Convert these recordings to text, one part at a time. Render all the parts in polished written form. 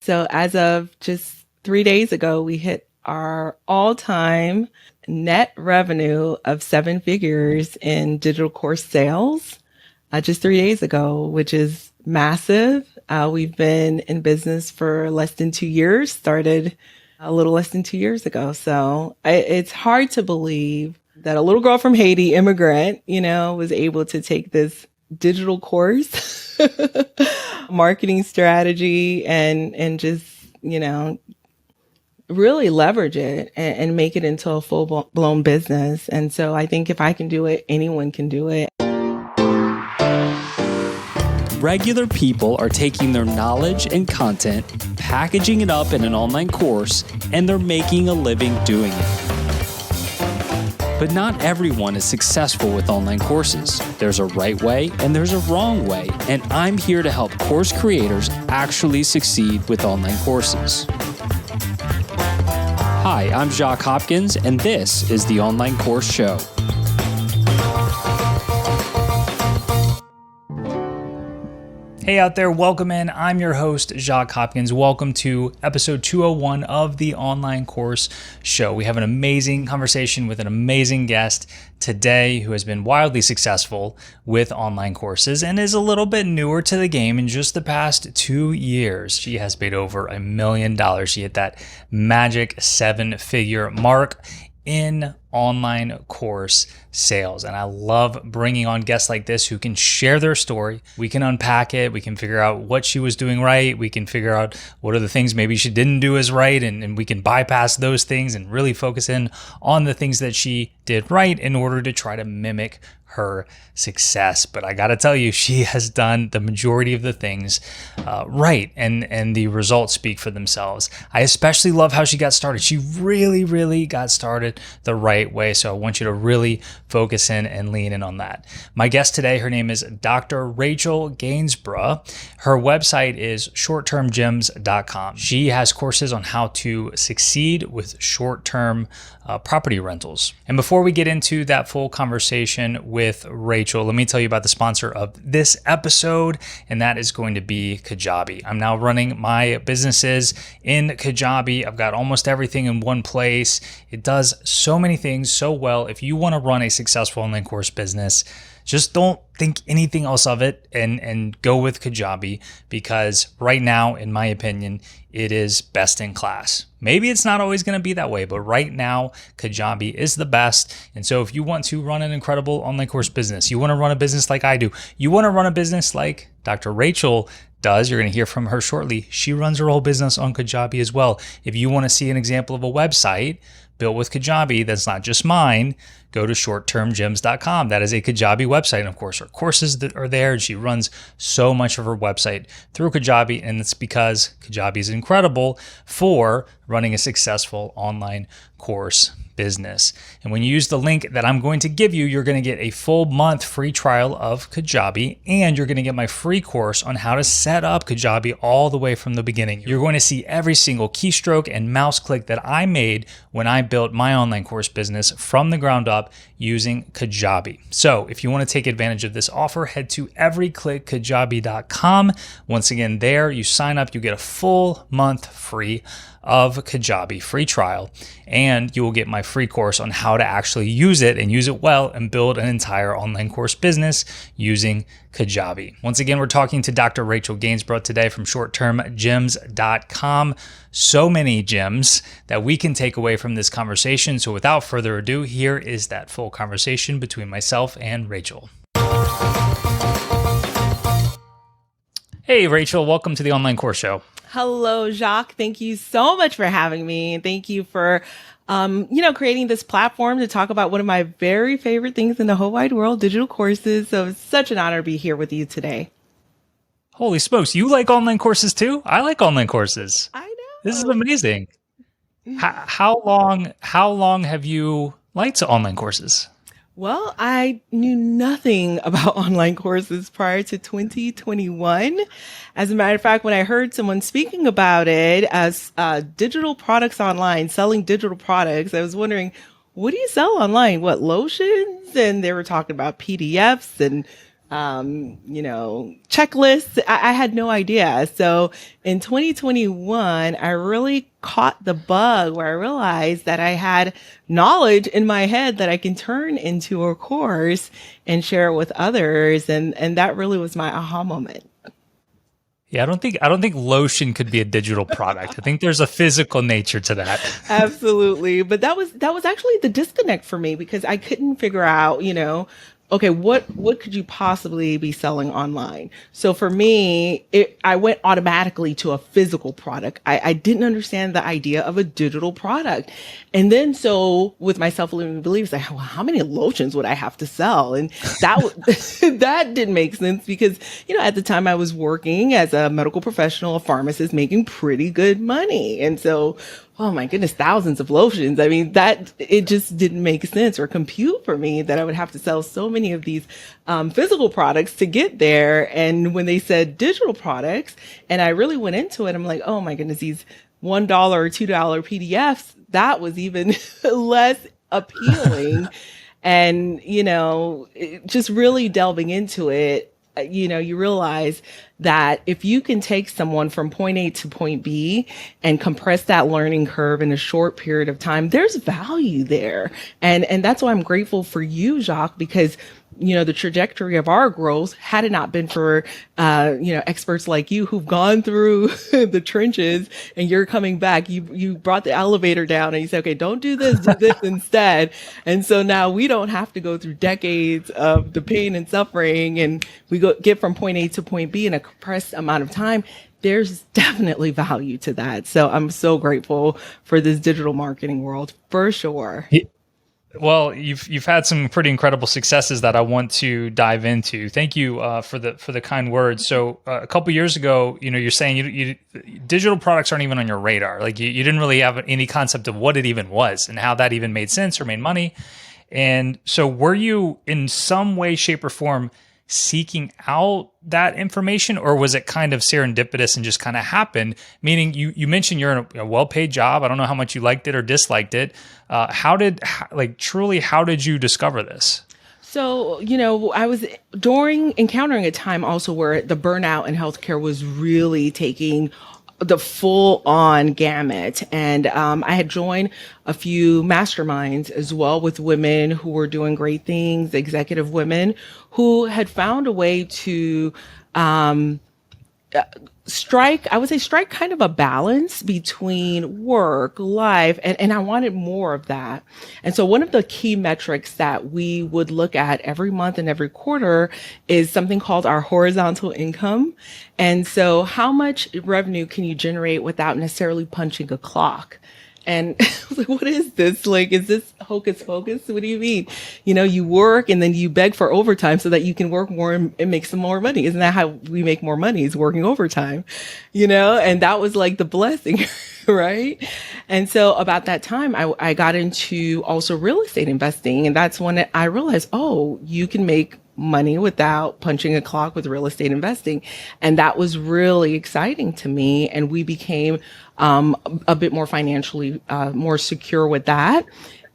So as of just 3 days ago, we hit our all-time net revenue of 7 figures in digital course sales just 3 days ago, which is massive. We've been in business for less than 2 years, started a little less than 2 years ago. So it's hard to believe that a little girl from Haiti, immigrant, was able to take this digital course, marketing strategy, and just, really leverage it and make it into a full blown business. And so I think if I can do it, anyone can do it. Regular people are taking their knowledge and content, packaging it up in an online course, and they're making a living doing it. But not everyone is successful with online courses. There's a right way and there's a wrong way, and I'm here to help course creators actually succeed with online courses. Hi, I'm Jacques Hopkins, and this is the Online Course Show. Hey out there, welcome in. I'm your host, Jacques Hopkins. Welcome to episode 201 of the Online Course Show. We have an amazing conversation with an amazing guest today who has been wildly successful with online courses and is a little bit newer to the game in just the past 2 years. She has made over $1 million. She hit that magic 7-figure mark in online course sales. And I love bringing on guests like this who can share their story. We can unpack it. We can figure out what she was doing right. We can figure out what are the things maybe she didn't do as right. And we can bypass those things and really focus in on the things that she did right in order to try to mimic her success. But I got to tell you, she has done the majority of the things right, and the results speak for themselves. I especially love how she got started. She really got started the right way. So I want you to really focus in and lean in on that. My guest today, her name is Dr. Rachel Gainesbrough. Her website is shorttermgyms.com. She has courses on how to succeed with short-term property rentals. And before we get into that full conversation with Rachel, let me tell you about the sponsor of this episode, and that is going to be Kajabi. I'm now running my businesses in Kajabi. I've got almost everything in one place. It does so many things so well. If you want to run a successful online course business, just don't think anything else of it and go with Kajabi, because right now, in my opinion, it is best in class. Maybe it's not always going to be that way, but right now, Kajabi is the best. And so if you want to run an incredible online course business, you want to run a business like I do, you want to run a business like Dr. Rachel does, you're going to hear from her shortly. She runs her whole business on Kajabi as well. If you want to see an example of a website built with Kajabi that's not just mine, go to shorttermgyms.com. That is a Kajabi website. And of course, her courses that are there. And she runs so much of her website through Kajabi. And it's because Kajabi is incredible for running a successful online course business. And when you use the link that I'm going to give you, you're going to get a full month free trial of Kajabi, and you're going to get my free course on how to set up Kajabi all the way from the beginning. You're going to see every single keystroke and mouse click that I made when I built my online course business from the ground up using Kajabi. So if you want to take advantage of this offer, head to everyclickkajabi.com. Once again, there you sign up, you get a full month free of Kajabi, free trial, and you will get my free course on how to actually use it and use it well and build an entire online course business using Kajabi. Once again, we're talking to Dr. Rachel Gainesbrough today from shorttermgyms.com. So many gems that we can take away from this conversation. So without further ado, here is that full conversation between myself and Rachel. Hey, Rachel, welcome to the Online Course Show. Hello, Jacques. Thank you so much for having me. And thank you for, creating this platform to talk about one of my very favorite things in the whole wide world, digital courses. So it's such an honor to be here with you today. Holy smokes. You like online courses too? I like online courses. I know. This is amazing. How long have you liked online courses? Well, I knew nothing about online courses prior to 2021. As a matter of fact, when I heard someone speaking about it as digital products online, selling digital products, I was wondering, what do you sell online? What, lotions? And they were talking about PDFs and checklists. I had no idea. So in 2021, I really caught the bug where I realized that I had knowledge in my head that I can turn into a course and share it with others. And that really was my aha moment. Yeah, I don't think lotion could be a digital product. I think there's a physical nature to that. Absolutely. But that was actually the disconnect for me because I couldn't figure out, okay, what could you possibly be selling online? So for me, I went automatically to a physical product. I didn't understand the idea of a digital product. And then so with my self-limiting beliefs, like, well, how many lotions would I have to sell? And that didn't make sense because, at the time I was working as a medical professional, a pharmacist, making pretty good money. And so, oh my goodness, thousands of lotions. I mean, it just didn't make sense or compute for me that I would have to sell so many of these physical products to get there. And when they said digital products, and I really went into it, I'm like, oh my goodness, these $1 or $2 PDFs, that was even less appealing. And, just really delving into it, you realize that if you can take someone from point A to point B and compress that learning curve in a short period of time, there's value there. And that's why I'm grateful for you, Jacques, because the trajectory of our growth, had it not been for, experts like you who've gone through the trenches and you're coming back, you brought the elevator down and you said, okay, don't do this instead. And so now we don't have to go through decades of the pain and suffering, and we get from point A to point B in a compressed amount of time. There's definitely value to that. So I'm so grateful for this digital marketing world for sure. Well, you've had some pretty incredible successes that I want to dive into. Thank you for the kind words. So a couple years ago, you're saying you digital products aren't even on your radar. Like you didn't really have any concept of what it even was and how that even made sense or made money. And so were you in some way, shape, or form seeking out that information, or was it kind of serendipitous and just kind of happened? Meaning you mentioned you're in a well-paid job. I don't know how much you liked it or disliked it. How did you discover this? So, I was encountering a time also where the burnout in healthcare was really taking the full on gamut. And I had joined a few masterminds as well with women who were doing great things, executive women who had found a way to strike kind of a balance between work, life, and I wanted more of that. And so one of the key metrics that we would look at every month and every quarter is something called our horizontal income. And so how much revenue can you generate without necessarily punching a clock? And I was like, what is this? Like, is this hocus pocus? What do you mean? You work and then you beg for overtime so that you can work more and make some more money. Isn't that how we make more money, is working overtime, and that was like the blessing, right? And so about that time, I got into also real estate investing. And that's when I realized, oh, you can make money without punching a clock with real estate investing. And that was really exciting to me. And we became a bit more financially more secure with that.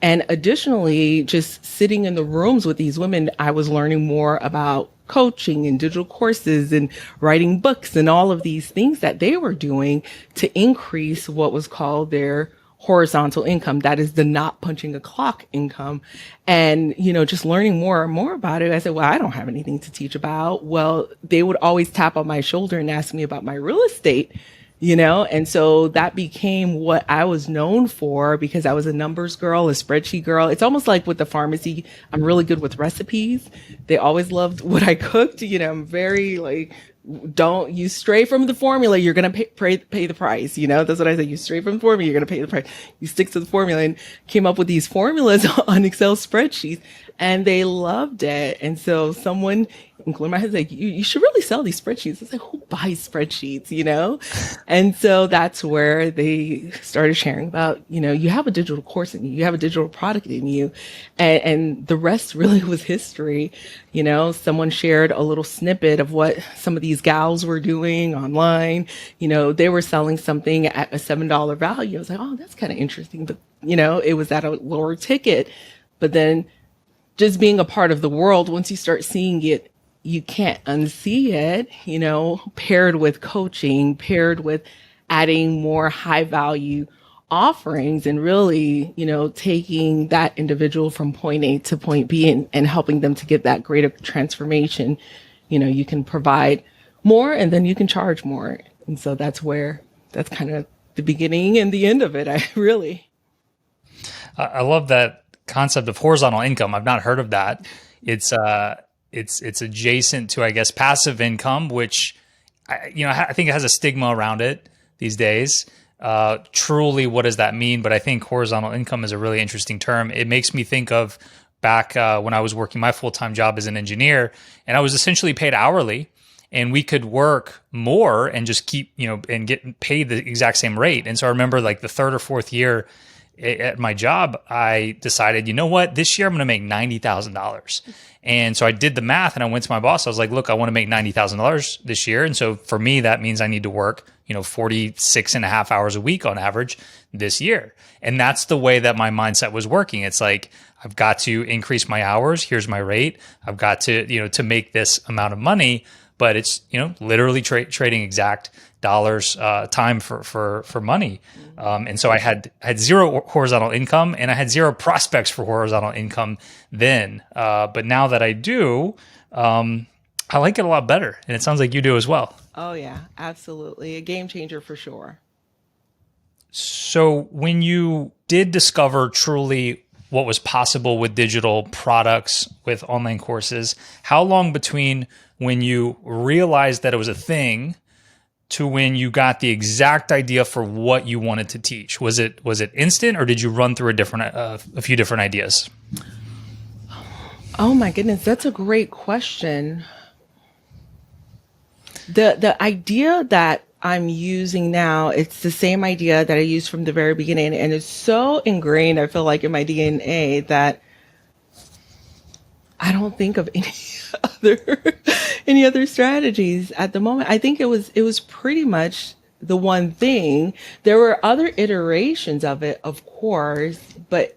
And additionally, just sitting in the rooms with these women, I was learning more about coaching and digital courses and writing books and all of these things that they were doing to increase what was called their horizontal income. That is the not punching a clock income. And, just learning more and more about it, I said, well, I don't have anything to teach about. Well, they would always tap on my shoulder and ask me about my real estate, and so that became what I was known for because I was a numbers girl, a spreadsheet girl. It's almost like with the pharmacy, I'm really good with recipes. They always loved what I cooked. I'm very like, don't you stray from the formula, you're going to pay the price. That's what I say. You stray from the formula, you're going to pay the price. You stick to the formula, and came up with these formulas on Excel spreadsheets, and they loved it. And so someone, including my husband, like, you should really sell these spreadsheets. It's like, who buys spreadsheets, And so that's where they started sharing about, you have a digital course in you, you have a digital product in you. And the rest really was history. Someone shared a little snippet of what some of these gals were doing online. They were selling something at a $7 value. I was like, oh, that's kind of interesting. But, it was at a lower ticket. But then just being a part of the world, once you start seeing it you can't unsee it, paired with coaching, paired with adding more high value offerings and really, taking that individual from point A to point B and helping them to get that greater transformation. You can provide more and then you can charge more. And so that's kind of the beginning and the end of it. I love that concept of horizontal income. I've not heard of that. It's adjacent to, I guess, passive income, which I think it has a stigma around it these days. Truly, what does that mean? But I think horizontal income is a really interesting term. It makes me think of back when I was working my full-time job as an engineer, and I was essentially paid hourly, and we could work more and just keep, and get paid the exact same rate. And so I remember like the third or fourth year at my job, I decided, you know what, this year I'm going to make $90,000. And so I did the math and I went to my boss. I was like, look, I want to make $90,000 this year. And so for me, that means I need to work, 46 and a half hours a week on average this year. And that's the way that my mindset was working. It's like, I've got to increase my hours. Here's my rate. I've got to, to make this amount of money. But it's, literally trading exact dollars, time for money. And so I had zero horizontal income and I had zero prospects for horizontal income then. But now that I do, I like it a lot better. And it sounds like you do as well. Oh yeah, absolutely. A game changer for sure. So when you did discover truly what was possible with digital products, with online courses, how long between when you realized that it was a thing to when you got the exact idea for what you wanted to teach? Was it instant, or did you run through a few different ideas? Oh my goodness, that's a great question. The idea that I'm using now, it's the same idea that I used from the very beginning, and it's so ingrained, I feel like, in my DNA that I don't think of any other strategies at the moment. I think it was pretty much the one thing. There were other iterations of it, of course, but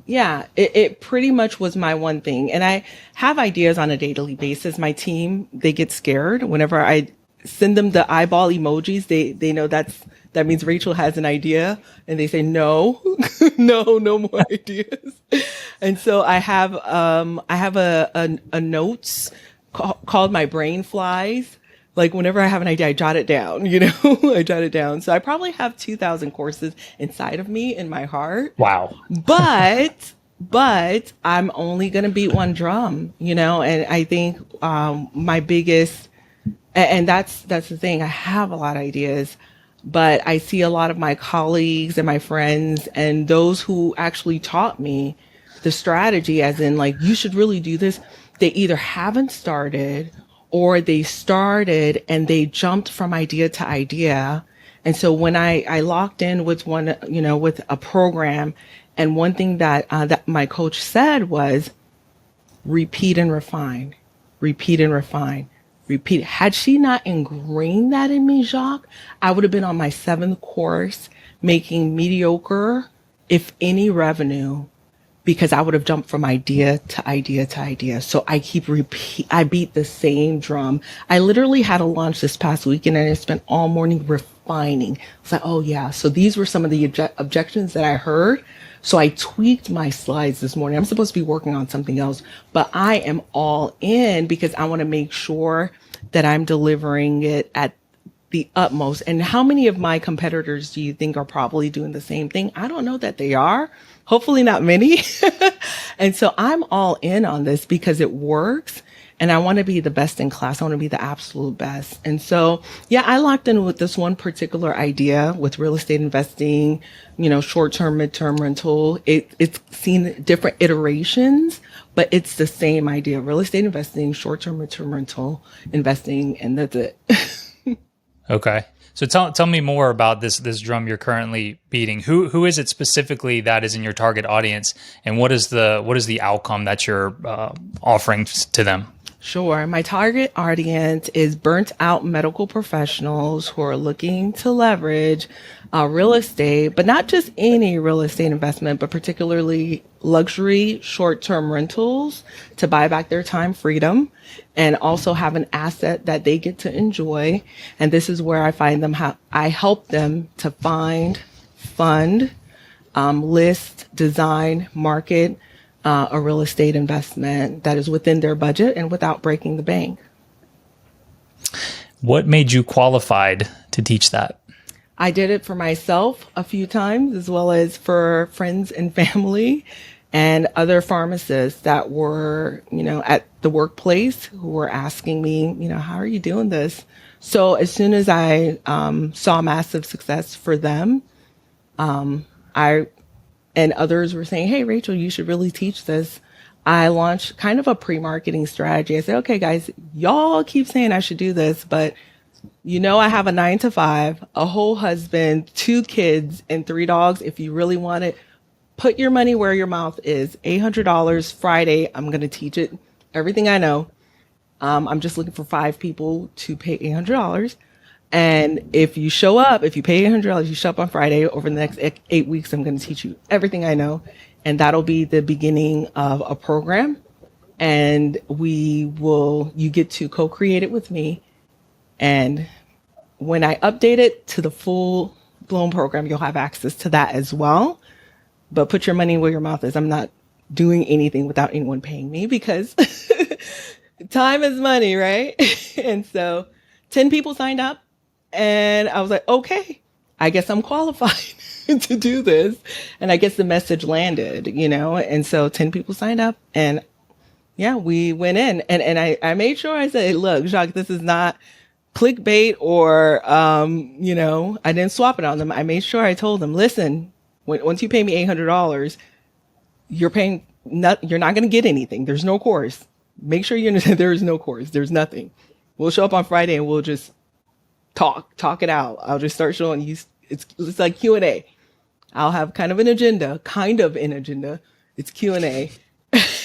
yeah, it pretty much was my one thing. And I have ideas on a daily basis. My team, they get scared whenever I send them the eyeball emojis. They know that means Rachel has an idea, and they say no, no more ideas. And so I have a notes called my brain flies. Like whenever I have an idea, I jot it down, I jot it down. So I probably have 2,000 courses inside of me in my heart. Wow. But I'm only going to beat one drum, and I think, my biggest, and that's the thing. I have a lot of ideas, but I see a lot of my colleagues and my friends and those who actually taught me the strategy, as in like, you should really do this. They either haven't started or they started and they jumped from idea to idea. And so when I locked in with one, with a program, and one thing that my coach said was repeat and refine, repeat and refine, repeat. Had she not ingrained that in me, Jacques, I would have been on my 7th course making mediocre, if any, revenue, because I would have jumped from idea to idea to idea. So I I beat the same drum. I literally had a launch this past weekend and I spent all morning refining. It's like, oh yeah. So these were some of the objections that I heard. So I tweaked my slides this morning. I'm supposed to be working on something else, but I am all in because I want to make sure that I'm delivering it at the utmost. And how many of my competitors do you think are probably doing the same thing? I don't know that they are. Hopefully not many. And so I'm all in on this because it works. And I want to be the best in class. I want to be the absolute best. And so, yeah, I locked in with this one particular idea with real estate investing, short-term, mid-term rental. It's seen different iterations, but it's the same idea: real estate investing, short-term, mid-term rental investing, and that's it. Okay. So tell me more about this drum you're currently beating. Who is it specifically that is in your target audience, and what is the outcome that you're offering to them? Sure. My target audience is burnt out medical professionals who are looking to leverage real estate, but not just any real estate investment, but particularly luxury short term rentals to buy back their time freedom and also have an asset that they get to enjoy. And this is where I find them, I help them to find, fund, list, design, market a real estate investment that is within their budget and without breaking the bank. What made you qualified to teach that? I did it for myself a few times, as well as for friends and family and other pharmacists that were, at the workplace who were asking me, how are you doing this? So as soon as I saw massive success for them, and others were saying, hey, Rachel, you should really teach this. I launched kind of a pre-marketing strategy. I said, okay, guys, y'all keep saying I should do this, but I have a 9 to 5, a whole husband, 2 kids, and 3 dogs. If you really want it, put your money where your mouth is. $800 Friday. I'm going to teach it everything I know. I'm just looking for 5 people to pay $800. And if you show up, if you pay $800, you show up on Friday. Over the next 8 weeks, I'm going to teach you everything I know. And that'll be the beginning of a program. And you get to co-create it with me. And when I update it to the full blown program, you'll have access to that as well. But put your money where your mouth is. I'm not doing anything without anyone paying me because time is money, right? And so 10 people signed up. And I was like, okay, I guess I'm qualified to do this. And I guess the message landed, and so 10 people signed up and yeah, we went in and I made sure I said, look, Jacques, this is not clickbait or, I didn't swap it on them. I made sure I told them, listen, once you pay me $800, you're not going to get anything. There's no course. Make sure you understand there is no course. There's nothing. We'll show up on Friday and we'll just talk it out. I'll just start showing you. It's like Q&A. I'll have kind of an agenda. It's Q&A.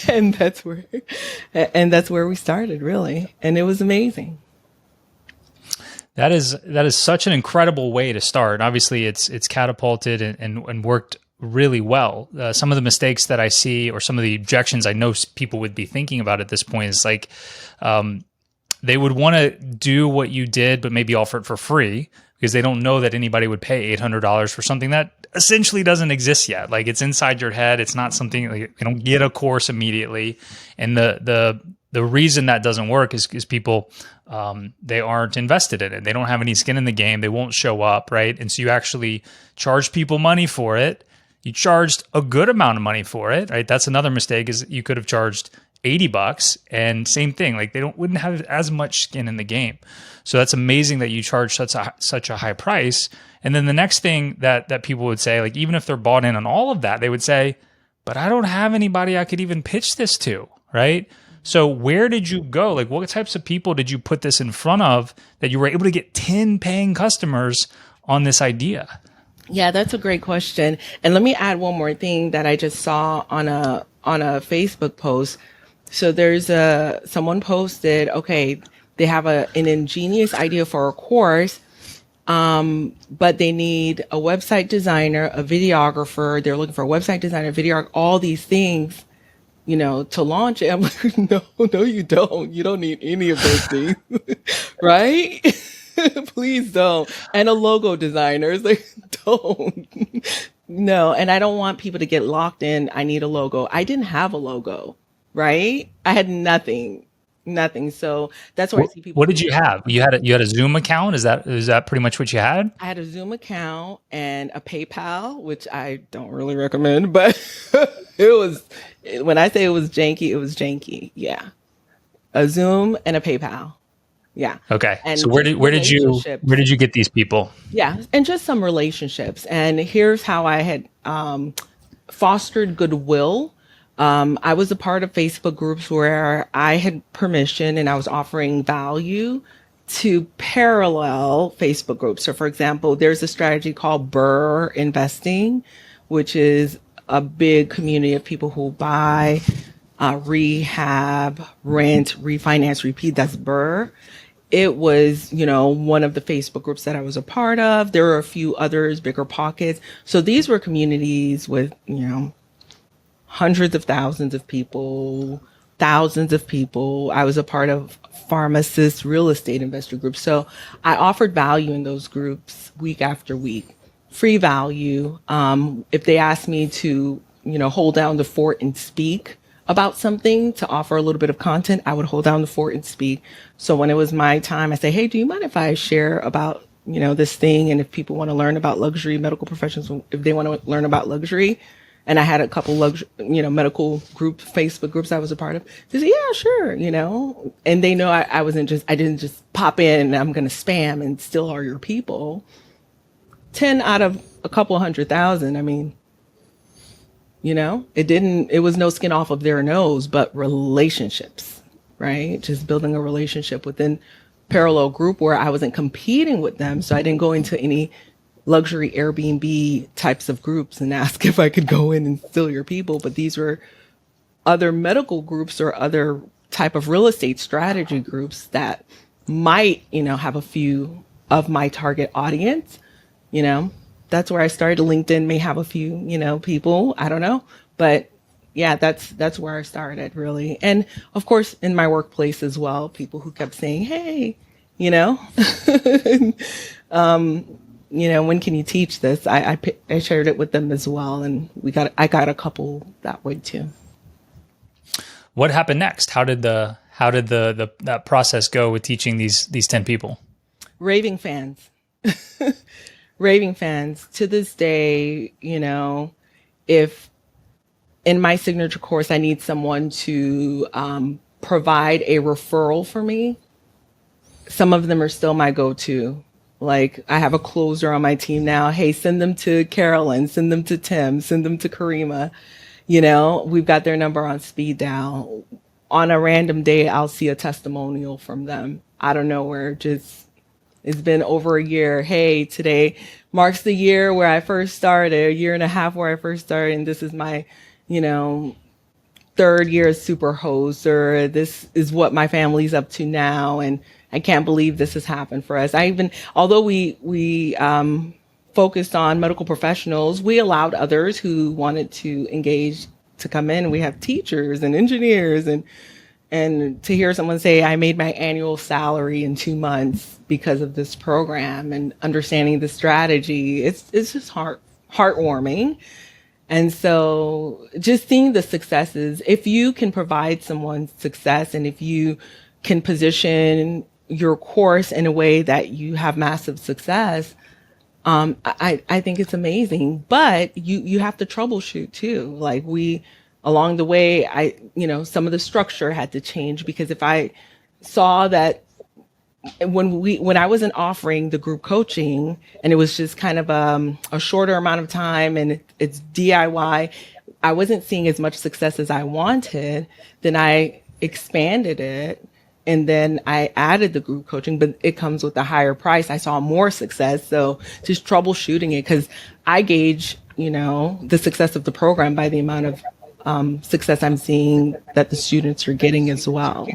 and that's where we started, really. And it was amazing. That is such an incredible way to start. Obviously it's catapulted and worked really well. Some of the mistakes that I see or some of the objections I know people would be thinking about at this point is like, they would want to do what you did, but maybe offer it for free because they don't know that anybody would pay $800 for something that essentially doesn't exist yet. Like it's inside your head. It's not something like you don't get a course immediately. And the reason that doesn't work is people, they aren't invested in it. They don't have any skin in the game. They won't show up. Right. And so you actually charge people money for it. You charged a good amount of money for it. Right. That's another mistake is you could have charged $80 and same thing, like wouldn't have as much skin in the game. So that's amazing that you charge such a high price. And then the next thing that people would say, like even if they're bought in on all of that, they would say, but I don't have anybody I could even pitch this to, right? So where did you go? Like what types of people did you put this in front of that you were able to get 10 paying customers on this idea? Yeah, that's a great question. And let me add one more thing that I just saw on a Facebook post. So there's someone posted, okay, they have an ingenious idea for a course, but they need a website designer, a videographer. They're looking for a website designer, videographer, all these things, to launch it. I'm like, no, you don't. You don't need any of those things, right? Please don't. And a logo designer is like, don't. No, and I don't want people to get locked in. I need a logo. I didn't have a logo. Right? I had nothing. So that's where I see people. What did you have? You had a Zoom account? Is that pretty much what you had? I had a Zoom account and a PayPal, which I don't really recommend, but when I say it was janky, it was janky. Yeah. A Zoom and a PayPal. Yeah. Okay. And so where did you get these people? Yeah. And just some relationships. And here's how I had fostered goodwill. I was a part of Facebook groups where I had permission and I was offering value to parallel Facebook groups. So for example, there's a strategy called Burr investing, which is a big community of people who buy rehab, rent, refinance, repeat. That's BRRRR. It was, one of the Facebook groups that I was a part of. There were a few others, Bigger Pockets. So these were communities with, hundreds of thousands of people, thousands of people. I was a part of pharmacists, real estate investor groups. So I offered value in those groups week after week, free value. If they asked me to, hold down the fort and speak about something, to offer a little bit of content, I would hold down the fort and speak. So when it was my time, I say, hey, do you mind if I share about, this thing? And if people want to learn about luxury, medical professionals, if they want to learn about luxury, and I had a couple luxury, medical group, Facebook groups I was a part of. They say, yeah, sure, and they know I didn't just pop in and I'm going to spam and steal all your people. 10 out of a couple 100,000. I mean, it was no skin off of their nose, but relationships, right? Just building a relationship within parallel group where I wasn't competing with them. So I didn't go into any luxury Airbnb types of groups and ask if I could go in and steal your people. But these were other medical groups or other type of real estate strategy groups that might, have a few of my target audience. That's where I started. LinkedIn may have a few, people. I don't know. But yeah, that's where I started really. And of course, in my workplace as well, people who kept saying, hey, when can you teach this? I shared it with them as well. And I got a couple that way too. What happened next? How did that process go with teaching these 10 people? Raving fans. Raving fans to this day, if in my signature course, I need someone to provide a referral for me, some of them are still my go-to. Like I have a closer on my team now. Hey, send them to Carolyn, send them to Tim, send them to Karima. We've got their number on speed dial. On a random day, I'll see a testimonial from them out of nowhere. It's been over a year. Hey, today marks the year where I first started, a year and a half where I first started. And this is my, third year as super host, or this is what my family's up to now. And I can't believe this has happened for us. Although we focused on medical professionals, we allowed others who wanted to engage to come in. We have teachers and engineers and to hear someone say, I made my annual salary in 2 months because of this program and understanding the strategy, it's just heartwarming. And so just seeing the successes, if you can provide someone success and if you can position your course in a way that you have massive success, I think it's amazing. But you have to troubleshoot too. Like along the way, some of the structure had to change, because if I saw that when I wasn't offering the group coaching and it was just kind of a shorter amount of time and it's DIY, I wasn't seeing as much success as I wanted, then I expanded it. And then I added the group coaching, but it comes with a higher price. I saw more success. So just troubleshooting it, because I gauge, the success of the program by the amount of success I'm seeing that the students are getting as well.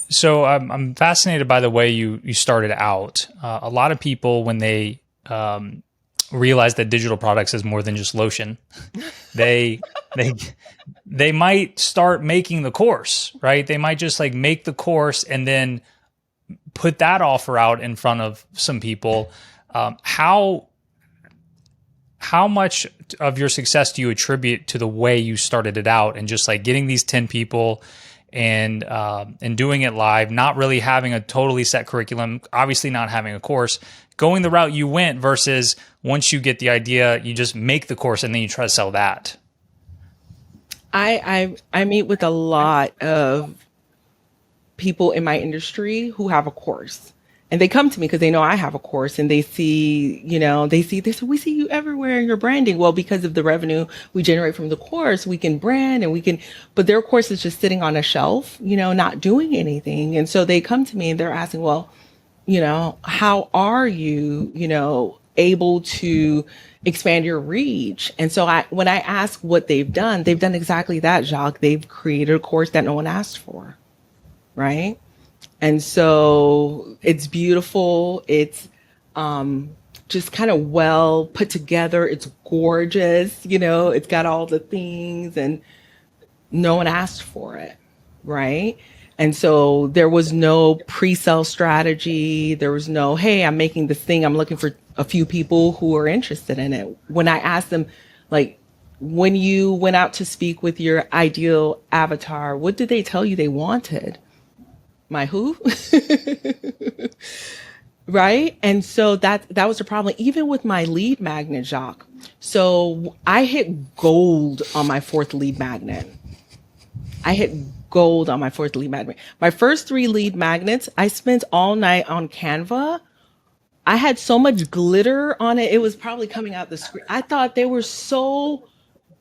So I'm fascinated by the way you started out. A lot of people, when they realize that digital products is more than just lotion, they might start making the course, right? They might just make the course and then put that offer out in front of some people. How much of your success do you attribute to the way you started it out and just getting these 10 people and doing it live, not really having a totally set curriculum, obviously not having a course, going the route you went versus once you get the idea, you just make the course and then you try to sell that? I meet with a lot of people in my industry who have a course, and they come to me because they know I have a course, and they see, they say, we see you everywhere in your branding. Well, because of the revenue we generate from the course, we can brand and but their course is just sitting on a shelf, not doing anything. And so they come to me and they're asking, well, how are you, able to expand your reach. And so when I ask what they've done exactly that, Jacques. They've created a course that no one asked for, right? And so it's beautiful. It's just kind of well put together. It's gorgeous. It's got all the things and no one asked for it, right? And so there was no pre-sale strategy. There was no, hey, I'm making this thing. I'm looking for a few people who are interested in it. When I asked them, like, when you went out to speak with your ideal avatar, what did they tell you they wanted? My who? Right? And so that was the problem, even with my lead magnet, Jacques. So I hit gold on my fourth lead magnet. My first 3 lead magnets, I spent all night on Canva. I had so much glitter on it. It was probably coming out the screen. I thought they were so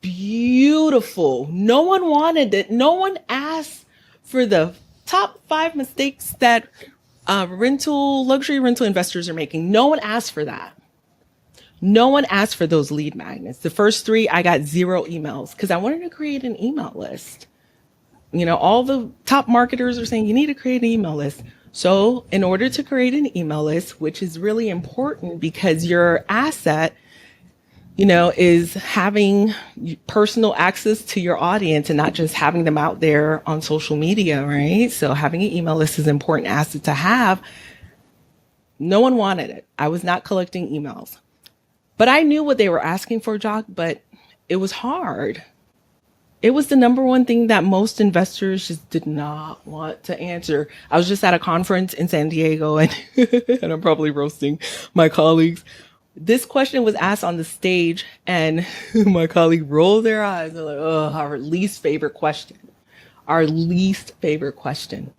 beautiful. No one wanted it. No one asked for the top 5 mistakes that luxury rental investors are making. No one asked for that. No one asked for those lead magnets. The first 3, I got 0 emails because I wanted to create an email list. All the top marketers are saying you need to create an email list. So in order to create an email list, which is really important because your asset, is having personal access to your audience and not just having them out there on social media, right? So having an email list is an important asset to have. No one wanted it. I was not collecting emails. But I knew what they were asking for, Jacques, but it was hard. It was the number one thing that most investors just did not want to answer. I was just at a conference in San Diego and I'm probably roasting my colleagues. This question was asked on the stage and my colleague rolled their eyes. They're like, oh, our least favorite question. Our least favorite question.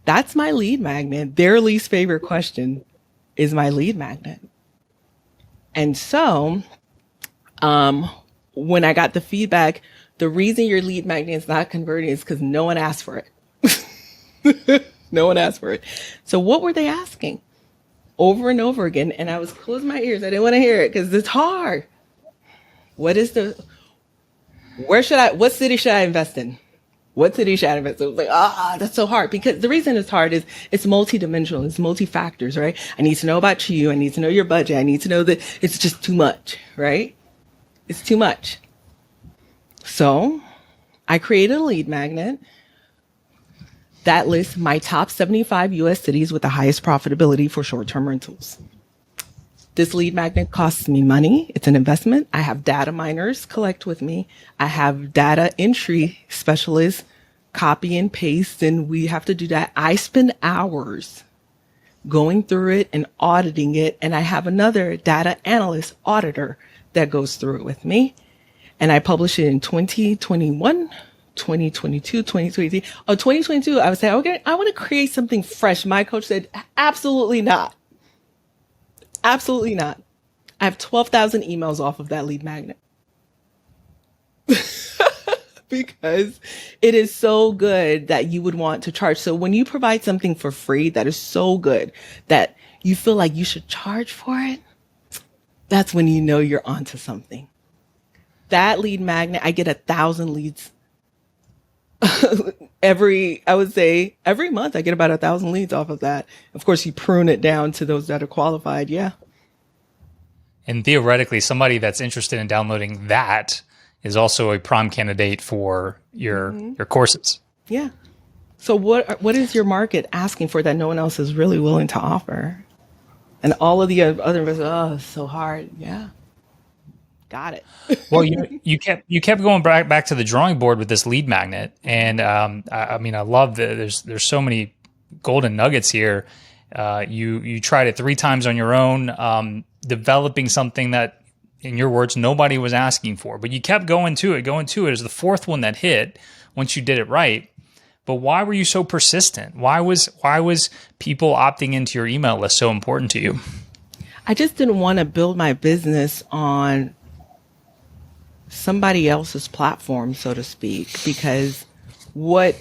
That's my lead magnet. Their least favorite question is my lead magnet. And so, when I got the feedback, the reason your lead magnet is not converting is because no one asked for it. No one asked for it. So what were they asking? Over and over again. And I was closing my ears. I didn't want to hear it because it's hard. What city should I invest in? What city should I invest in? I was like, that's so hard. Because the reason it's hard is it's multidimensional. It's multi-factors, right? I need to know about you. I need to know your budget. I need to know that it's just too much, right? It's too much. So I created a lead magnet that lists my top 75 US cities with the highest profitability for short-term rentals. This lead magnet costs me money. It's an investment. I have data miners collect with me. I have data entry specialists copy and paste, and we have to do that. I spend hours going through it and auditing it, and I have another data analyst auditor that goes through it with me. And I published it in 2021, 2022, 2023. Oh, 2022, I would say, okay, I want to create something fresh. My coach said, absolutely not. Absolutely not. I have 12,000 emails off of that lead magnet. Because it is so good that you would want to charge. So when you provide something for free that is so good that you feel like you should charge for it, that's when you know you're onto something. That lead magnet, I get 1,000 leads every month. I get about 1,000 leads off of that. Of course, you prune it down to those that are qualified. Yeah. And theoretically, somebody that's interested in downloading that is also a prime candidate for your courses. Yeah. So what is your market asking for that no one else is really willing to offer? And all of the other investors, it's so hard. Yeah. Got it. Well, you kept going back to the drawing board with this lead magnet, and I mean, I love that there's so many golden nuggets here. You tried it 3 times on your own, developing something that, in your words, nobody was asking for, but you kept going to it as the 4th one that hit once you did it right. But why were you so persistent? Why was people opting into your email list so important to you? I just didn't want to build my business on somebody else's platform, so to speak, because in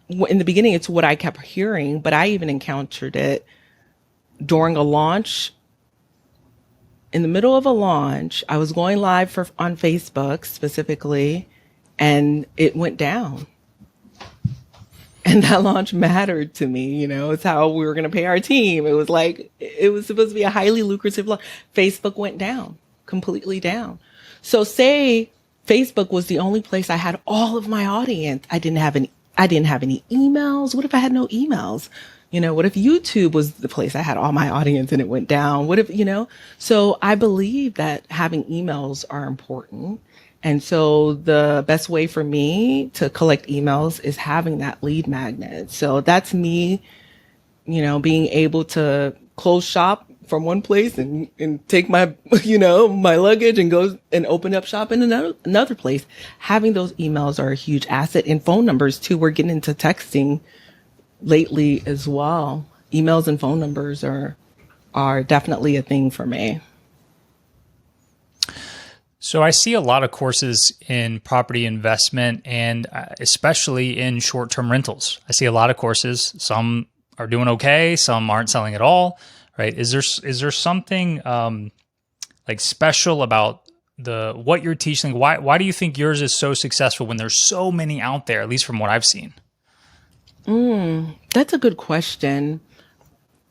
the beginning, it's what I kept hearing, but I even encountered it during a launch, in the middle of a launch, I was going live on Facebook specifically, and it went down. And that launch mattered to me. It's how we were going to pay our team. It was supposed to be a highly lucrative launch. Facebook went down, completely down. So say Facebook was the only place I had all of my audience. I didn't have any emails. What if I had no emails? What if YouTube was the place I had all my audience and it went down? What if, so I believe that having emails are important. And so the best way for me to collect emails is having that lead magnet. So that's me, being able to close shop from one place and take my, my luggage and go and open up shop in another place. Having those emails are a huge asset, and phone numbers too. We're getting into texting lately as well. Emails and phone numbers are definitely a thing for me. So I see a lot of courses in property investment and especially in short-term rentals. I see a lot of courses. Some are doing okay, some aren't selling at all, right? Is there something like special about what you're teaching? Why do you think yours is so successful when there's so many out there, at least from what I've seen? That's a good question.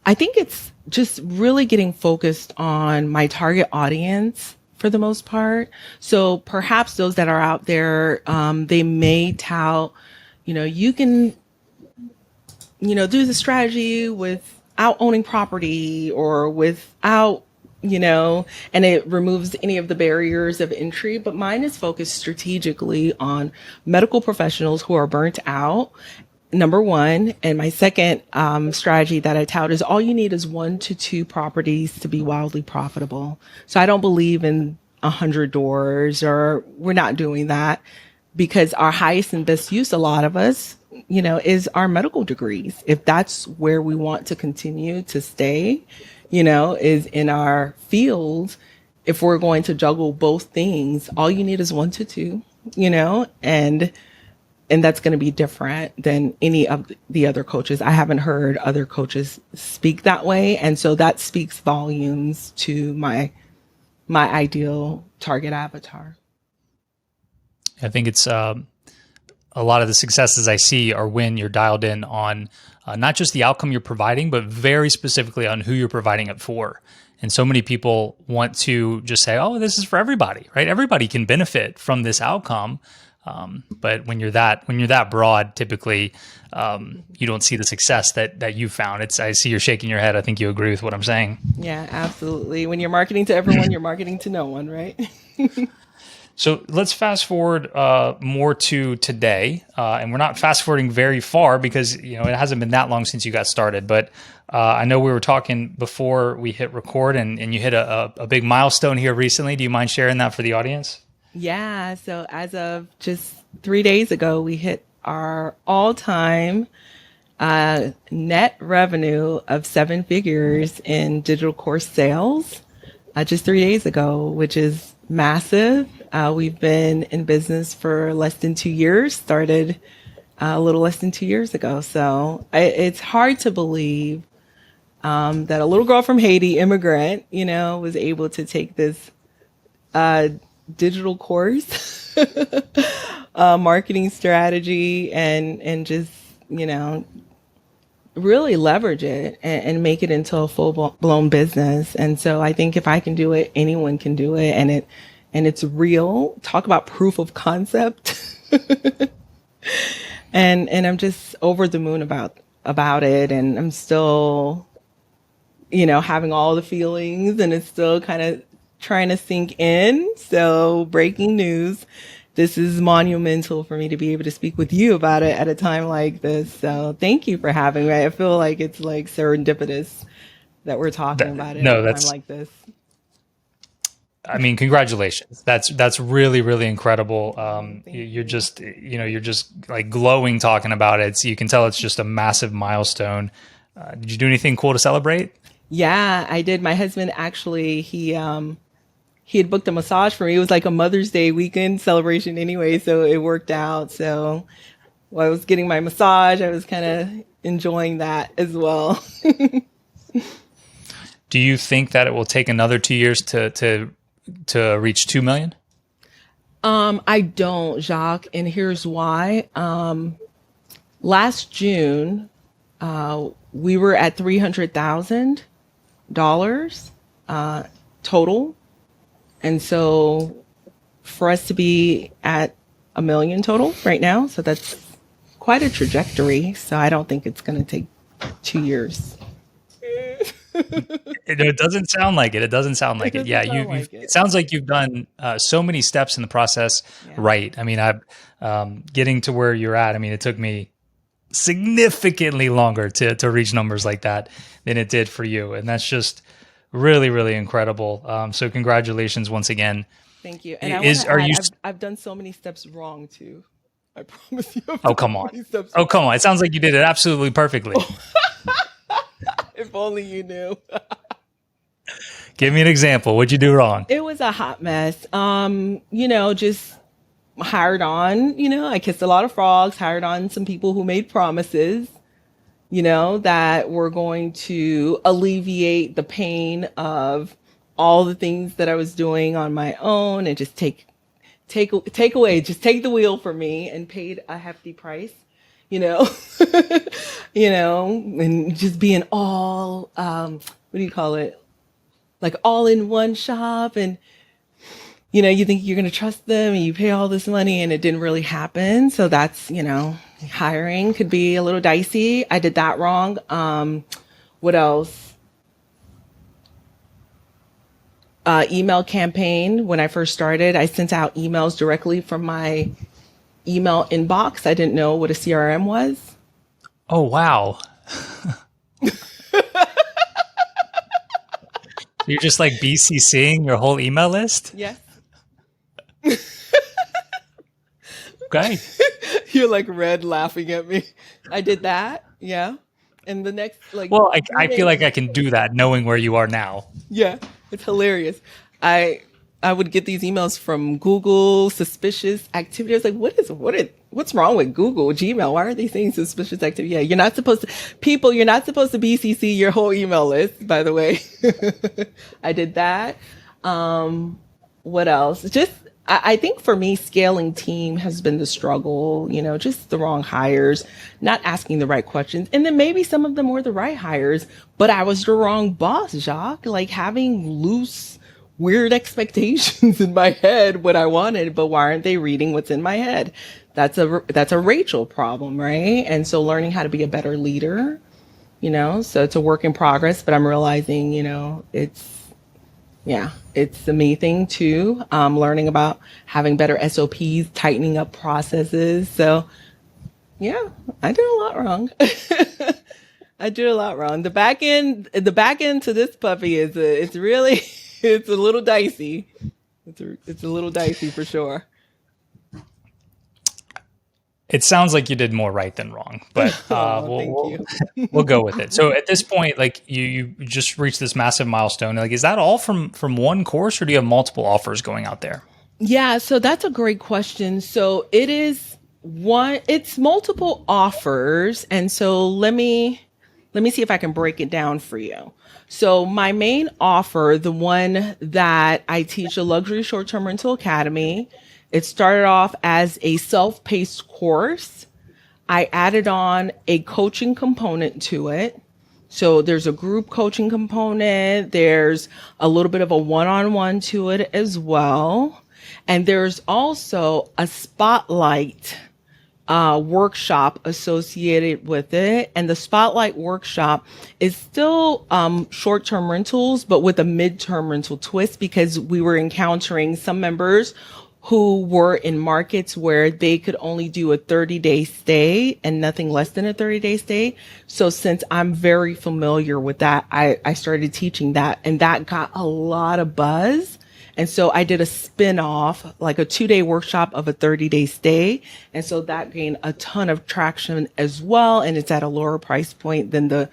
I think it's just really getting focused on my target audience for the most part. So perhaps those that are out there, they may tout, you can, do the strategy without owning property or without, and it removes any of the barriers of entry. But mine is focused strategically on medical professionals who are burnt out. Number one. And my second strategy that I tout is all you need is 1 to 2 properties to be wildly profitable. So I don't believe in 100 doors, or we're not doing that, because our highest and best use, a lot of us, is our medical degrees. If that's where we want to continue to stay, is in our field. If we're going to juggle both things, all you need is 1 to 2, and that's going to be different than any of the other coaches. I haven't heard other coaches speak that way. And so that speaks volumes to my ideal target avatar. I think it's a lot of the successes I see are when you're dialed in on not just the outcome you're providing, but very specifically on who you're providing it for. And so many people want to just say, oh, this is for everybody, right? Everybody can benefit from this outcome. But when you're that broad, typically, you don't see the success that you found. I see you're shaking your head. I think you agree with what I'm saying. Yeah, absolutely. When you're marketing to everyone, you're marketing to no one, right? So let's fast forward more to today, and we're not fast forwarding very far because it hasn't been that long since you got started. But I know we were talking before we hit record, and you hit a big milestone here recently. Do you mind sharing that for the audience? Yeah. So as of just 3 days ago, we hit our all-time net revenue of 7 figures in digital course sales just 3 days ago, which is massive. We've been in business for less than 2 years, started a little less than 2 years ago. So it's hard to believe that a little girl from Haiti, immigrant, was able to take this digital course, marketing strategy, and just, really leverage it and make it into a full blown business. And so I think if I can do it, anyone can do it. And it's real. Talk about proof of concept. and I'm just over the moon about it. And I'm still, having all the feelings, and it's still kind of trying to sink in. So breaking news. This is monumental for me to be able to speak with you about it at a time like this. So thank you for having me. I feel like it's like serendipitous that we're talking about it at a time like this. I mean, congratulations. That's really, really incredible. You're just like glowing talking about it. So you can tell it's just a massive milestone. Did you do anything cool to celebrate? Yeah, I did. My husband actually, he had booked a massage for me. It was like a Mother's Day weekend celebration anyway, so it worked out. So while I was getting my massage, I was kind of enjoying that as well. Do you think that it will take another 2 years to reach 2 million? I don't, Jacques, and here's why. Last June, we were at $300,000 total, and so for us to be at a million total right now, so that's quite a trajectory. So I don't think it's going to take 2 years. It doesn't sound like it. It doesn't sound like it. Yeah, it sounds like you've done so many steps in the process right. I mean, getting to where you're at, I mean, it took me significantly longer to reach numbers like that than it did for you. And that's just really, really incredible. So congratulations once again. Thank you. And I've done so many steps wrong too. I promise you. Oh, come on. Oh, come on. It sounds like you did it absolutely perfectly. If only you knew. Give me an example. What'd you do wrong? It was a hot mess. Just hired on, I kissed a lot of frogs, hired on some people who made promises, that were going to alleviate the pain of all the things that I was doing on my own and just take away, just take the wheel for me, and paid a hefty price. And just being all, what do you call it? Like all in one shop. And, you think you're going to trust them and you pay all this money and it didn't really happen. So that's, hiring could be a little dicey. I did that wrong. What else? Email campaign. When I first started, I sent out emails directly from my email inbox. I didn't know what a CRM was. Oh, wow. You're just like BCCing your whole email list? Yes. Okay. You're like red laughing at me. I did that. Yeah. And the next, well, I feel like I can do that knowing where you are now. Yeah. It's hilarious. I would get these emails from Google, suspicious activity. I was like, what's wrong with Google, Gmail? Why are they saying suspicious activity? Yeah, you're not supposed to BCC your whole email list, by the way. I did that. What else? I think for me, scaling team has been the struggle, just the wrong hires, not asking the right questions. And then maybe some of them were the right hires, but I was the wrong boss, Jacques, like having loose, weird expectations in my head, what I wanted, but why aren't they reading what's in my head? That's a Rachel problem, right? And so learning how to be a better leader, so it's a work in progress, but I'm realizing, it's a me thing too. Learning about having better SOPs, tightening up processes. So yeah, I did a lot wrong. I did a lot wrong. The back end to this puppy it's a little dicey. It's a little dicey for sure. It sounds like you did more right than wrong, but we'll go with it. So at this point, like you just reached this massive milestone. Like, is that all from one course, or do you have multiple offers going out there? Yeah, so that's a great question. So it's multiple offers, and so let me see if I can break it down for you. So my main offer, the one that I teach, a luxury short-term rental academy. It started off as a self-paced course. I added on a coaching component to it. So there's a group coaching component. There's a little bit of a one-on-one to it as well. And there's also a spotlight workshop associated with it. And the spotlight workshop is still short-term rentals, but with a mid-term rental twist, because we were encountering some members who were in markets where they could only do a 30-day stay and nothing less than a 30-day stay. So since I'm very familiar with that, I started teaching that, and that got a lot of buzz. And so I did a spin-off, like a 2-day workshop of a 30-day stay. And so that gained a ton of traction as well. And it's at a lower price point than the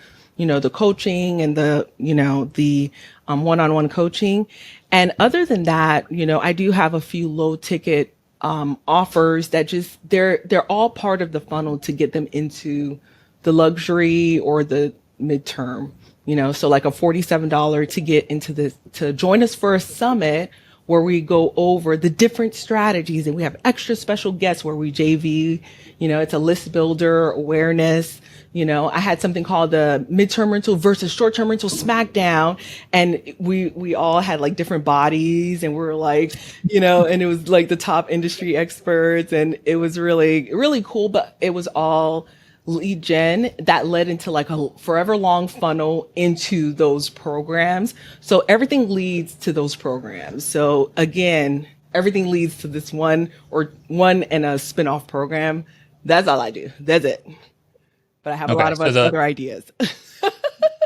coaching and the one-on-one coaching. And other than that, I do have a few low ticket offers that they're all part of the funnel to get them into the luxury or the midterm So like a $47 to get into to join us for a summit where we go over the different strategies, and we have extra special guests where we JV, it's a list builder awareness. I had something called the midterm rental versus short-term rental smackdown, and we all had like different bodies, and we were like, and it was like the top industry experts, and it was really, really cool, but it was all lead gen that led into like a forever long funnel into those programs. So everything leads to those programs. So again, everything leads to this one and a spin-off program. That's all I do. That's it. But I have a lot of other ideas.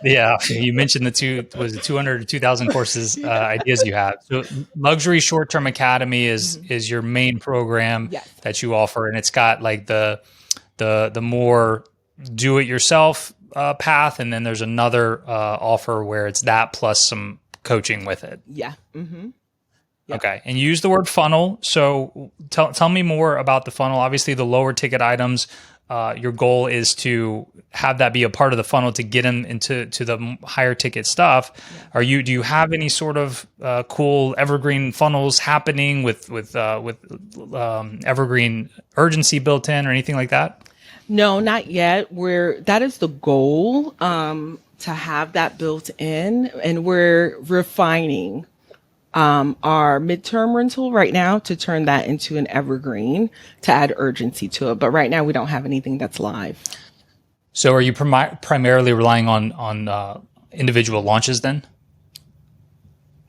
Yeah, you mentioned the 200 to 2,000 courses ideas you have. So Luxury Short-Term Academy is your main program that you offer, and it's got like the more do-it-yourself path, and then there's another offer where it's that plus some coaching with it. Yeah. Mm-hmm. Yep. Okay, and you use the word funnel. So tell me more about the funnel. Obviously, the lower ticket items, your goal is to have that be a part of the funnel to get them into the higher ticket stuff. Yeah. Do you have any sort of cool evergreen funnels happening with evergreen urgency built in or anything like that? No, not yet. That is the goal, to have that built in, and we're refining our midterm rental right now to turn that into an evergreen to add urgency to it. But right now we don't have anything that's live. So are you primarily relying on individual launches then?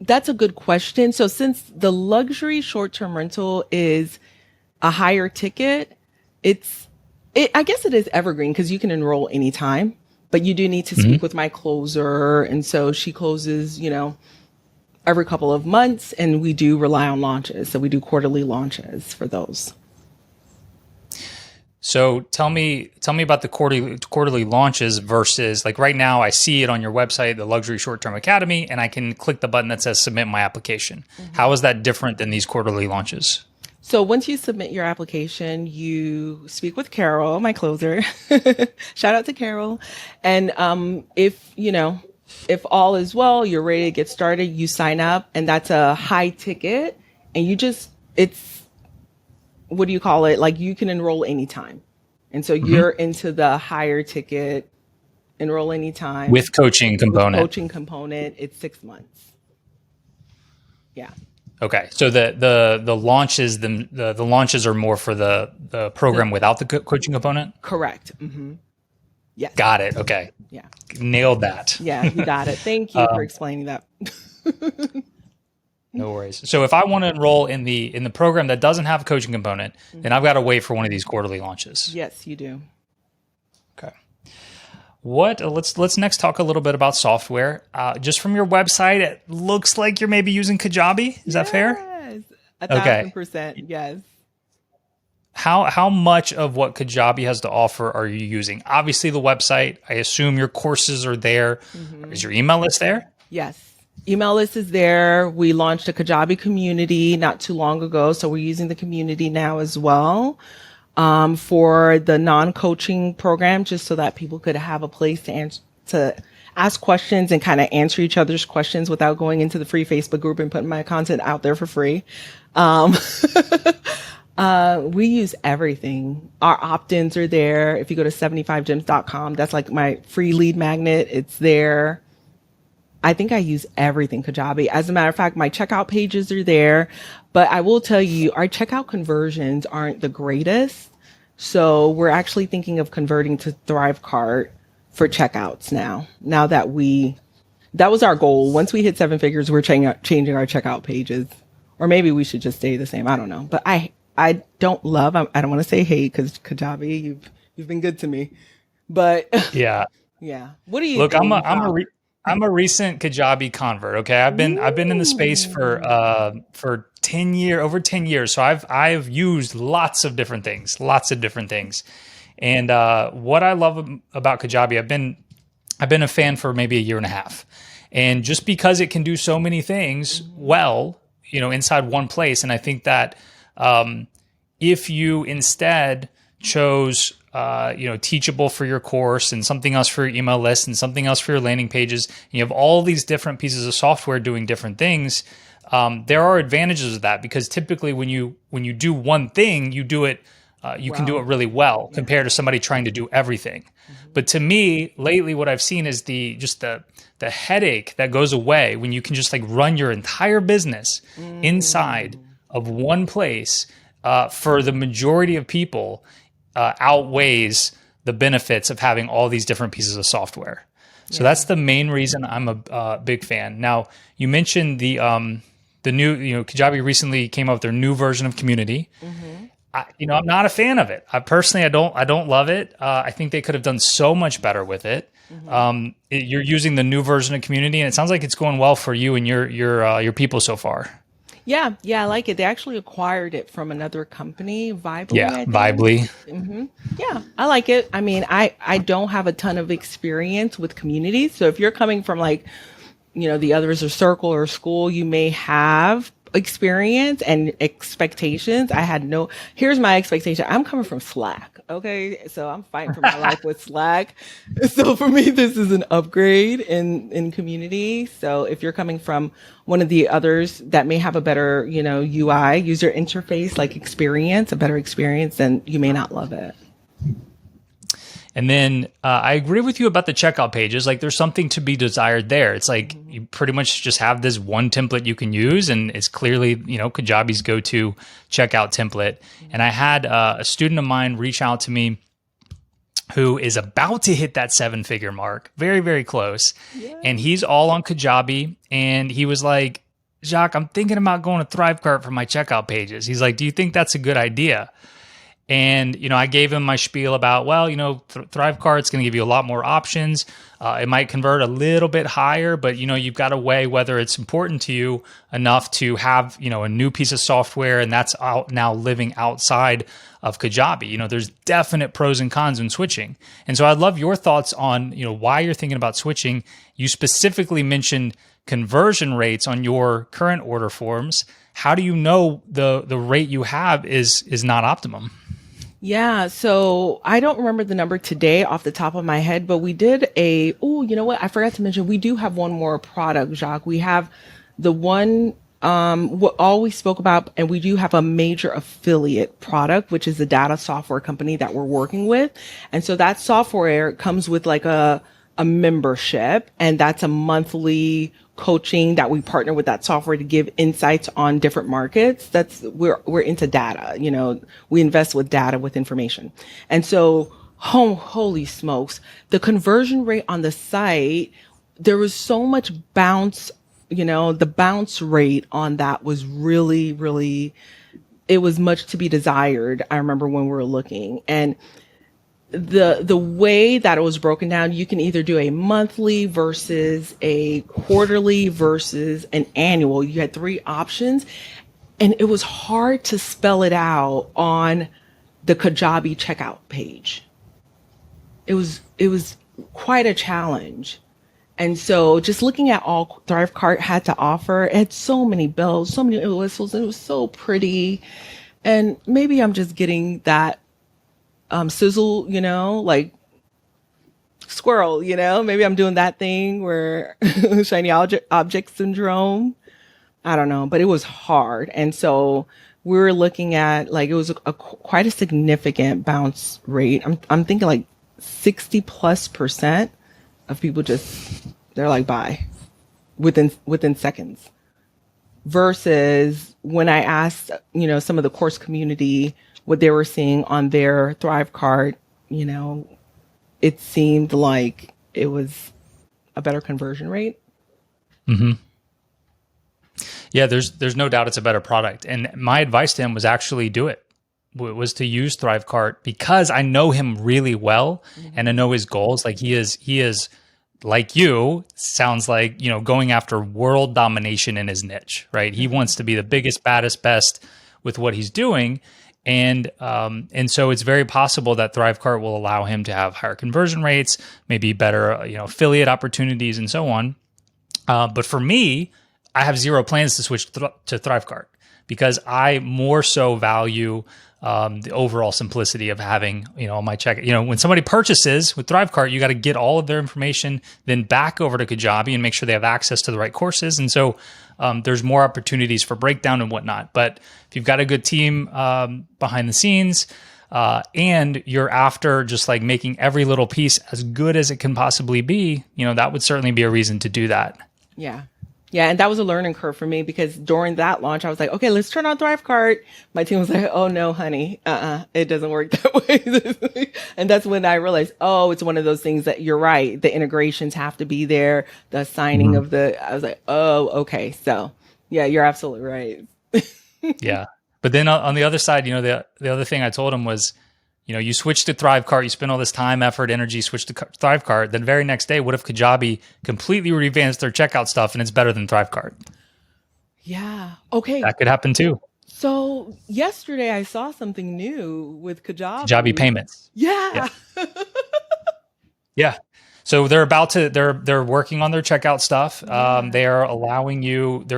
That's a good question. So since the luxury short-term rental is a higher ticket, I guess it is evergreen because you can enroll anytime, but you do need to speak with my closer. And so she closes, every couple of months, and we do rely on launches. So we do quarterly launches for those. So tell me about the quarterly launches versus, like, right now I see it on your website, the Luxury Short-Term Academy, and I can click the button that says submit my application. Mm-hmm. How is that different than these quarterly launches? So once you submit your application, you speak with Carol, my closer. Shout out to Carol. And if all is well, you're ready to get started, you sign up, and that's a high ticket, and what do you call it? Like, you can enroll anytime. And so you're into the higher ticket, enroll anytime. With coaching component. It's 6 months. Yeah. Okay. So the launches, the launches are more for the program without the coaching component? Correct. Mm-hmm. Yes. Got it. Okay. Yeah. Nailed that. Yeah, you got it. Thank you for explaining that. No worries. So if I want to enroll in the program that doesn't have a coaching component, then I've got to wait for one of these quarterly launches. Yes, you do. Okay. Let's next talk a little bit about software. Just from your website, it looks like you're maybe using Kajabi. Is that fair? Yes. 1,000%. Yes. How much of what Kajabi has to offer are you using? Obviously the website, I assume your courses are there. Mm-hmm. Is your email list there? Yes. Email list is there. We launched a Kajabi community not too long ago, so we're using the community now as well for the non-coaching program, just so that people could have a place to ask questions and kind of answer each other's questions without going into the free Facebook group and putting my content out there for free. We use everything. Our opt-ins are there. If you go to 75gyms.com, that's like my free lead magnet. It's there. I think I use everything Kajabi. As a matter of fact, my checkout pages are there, but I will tell you, our checkout conversions aren't the greatest. So we're actually thinking of converting to ThriveCart for checkouts now. Now that that was our goal. Once we hit 7 figures, we're changing our checkout pages, or maybe we should just stay the same. I don't know, but I don't want to say hate, because Kajabi, you've been good to me, but yeah. What do you look? think? I'm a recent Kajabi convert. Okay, I've been in the space for over 10 years. So I've used lots of different things. And what I love about Kajabi, I've been a fan for maybe a year and a half, and just because it can do so many things well, inside one place. And I think that if you instead chose teachable for your course, and something else for your email list, and something else for your landing pages. And you have all these different pieces of software doing different things. There are advantages of that, because typically when you do one thing, you do it, you can do it really well compared to somebody trying to do everything. But to me, lately, what I've seen is the headache that goes away when you can just like run your entire business inside of one place. For the majority of people, outweighs the benefits of having all these different pieces of software. So that's the main reason I'm a big fan. Now, you mentioned the new, Kajabi recently came up with their new version of Community. I'm not a fan of it. I don't love it. I think they could have done so much better with it. You're using the new version of Community, and it sounds like it's going well for you and your people so far. Yeah, I like it. They actually acquired it from another company, Vibely. Yeah, Vibely. Yeah, I like it. I mean, I don't have a ton of experience with communities. So if you're coming from like, the others are Circle or School, you may have experience and expectations. Here's my expectation. I'm coming from Slack. Okay. So I'm fighting for my life with Slack. So for me, this is an upgrade in Community. So if you're coming from one of the others that may have a better, UI, user interface, like experience, a better experience, then you may not love it. And then I agree with you about the checkout pages. Like, there's something to be desired there. It's like you pretty much just have this one template you can use, and it's clearly, Kajabi's go-to checkout template. And I had a student of mine reach out to me who is about to hit that 7-figure mark, very, very close. Yeah. And he's all on Kajabi. And he was like, Jacques, I'm thinking about going to ThriveCart for my checkout pages. He's like, do you think that's a good idea? And, I gave him my spiel about, ThriveCart's going to give you a lot more options. It might convert a little bit higher, but, you've got to weigh whether it's important to you enough to have, a new piece of software, and that's out now living outside of Kajabi. There's definite pros and cons in switching. And so I'd love your thoughts on, why you're thinking about switching. You specifically mentioned conversion rates on your current order forms. How do you know the rate you have is not optimum? Yeah, so I don't remember the number today off the top of my head, but we did you know what? I forgot to mention, we do have one more product, Jacques. We have the one, what all we spoke about, and we do have a major affiliate product, which is a data software company that we're working with. And so that software comes with like a membership, and that's a monthly coaching that we partner with that software to give insights on different markets. We're into data, we invest with data, with information. And so, holy smokes, the conversion rate on the site, there was so much bounce, the bounce rate on that was really, really, it was much to be desired. I remember when we were looking, and the way that it was broken down, you can either do a monthly versus a quarterly versus an annual. You had 3 options, and it was hard to spell it out on the Kajabi checkout page. It was quite a challenge. And so just looking at all ThriveCart had to offer, it had so many bells, so many whistles, and it was so pretty. And maybe I'm just getting that sizzle, like squirrel, maybe I'm doing that thing where shiny object syndrome. I don't know, but it was hard. And so we were looking at it was quite a significant bounce rate. I'm thinking like 60+% of people they're like, bye within seconds, versus when I asked, some of the course community what they were seeing on their ThriveCart, it seemed like it was a better conversion rate. Mm-hmm. Yeah, there's no doubt it's a better product. And my advice to him was actually do it. Was to use ThriveCart, because I know him really well, and I know his goals. Like he is like you, sounds like, going after world domination in his niche, right? He wants to be the biggest, baddest, best with what he's doing. And so it's very possible that ThriveCart will allow him to have higher conversion rates, maybe better, affiliate opportunities and so on. But for me, I have zero plans to switch to ThriveCart, because I more so value the overall simplicity of having, my check. When somebody purchases with ThriveCart, you got to get all of their information then back over to Kajabi and make sure they have access to the right courses. And so there's more opportunities for breakdown and whatnot. But if you've got a good team behind the scenes, and you're after just like making every little piece as good as it can possibly be, that would certainly be a reason to do that. Yeah. Yeah. And that was a learning curve for me because during that launch, I was like, okay, let's turn on ThriveCart. My team was like, oh no, honey, it doesn't work that way. And that's when I realized, oh, it's one of those things that you're right. The integrations have to be there. The assigning of I was like, oh, okay. So yeah, you're absolutely right. Yeah. But then on the other side, the other thing I told him was, you switch to ThriveCart, you spend all this time, effort, energy, switch to ThriveCart. Then very next day, what if Kajabi completely revamps their checkout stuff and it's better than ThriveCart? Yeah. Okay. That could happen too. So yesterday I saw something new with Kajabi. Kajabi payments. Yeah. Yeah. So they're working on their checkout stuff. They're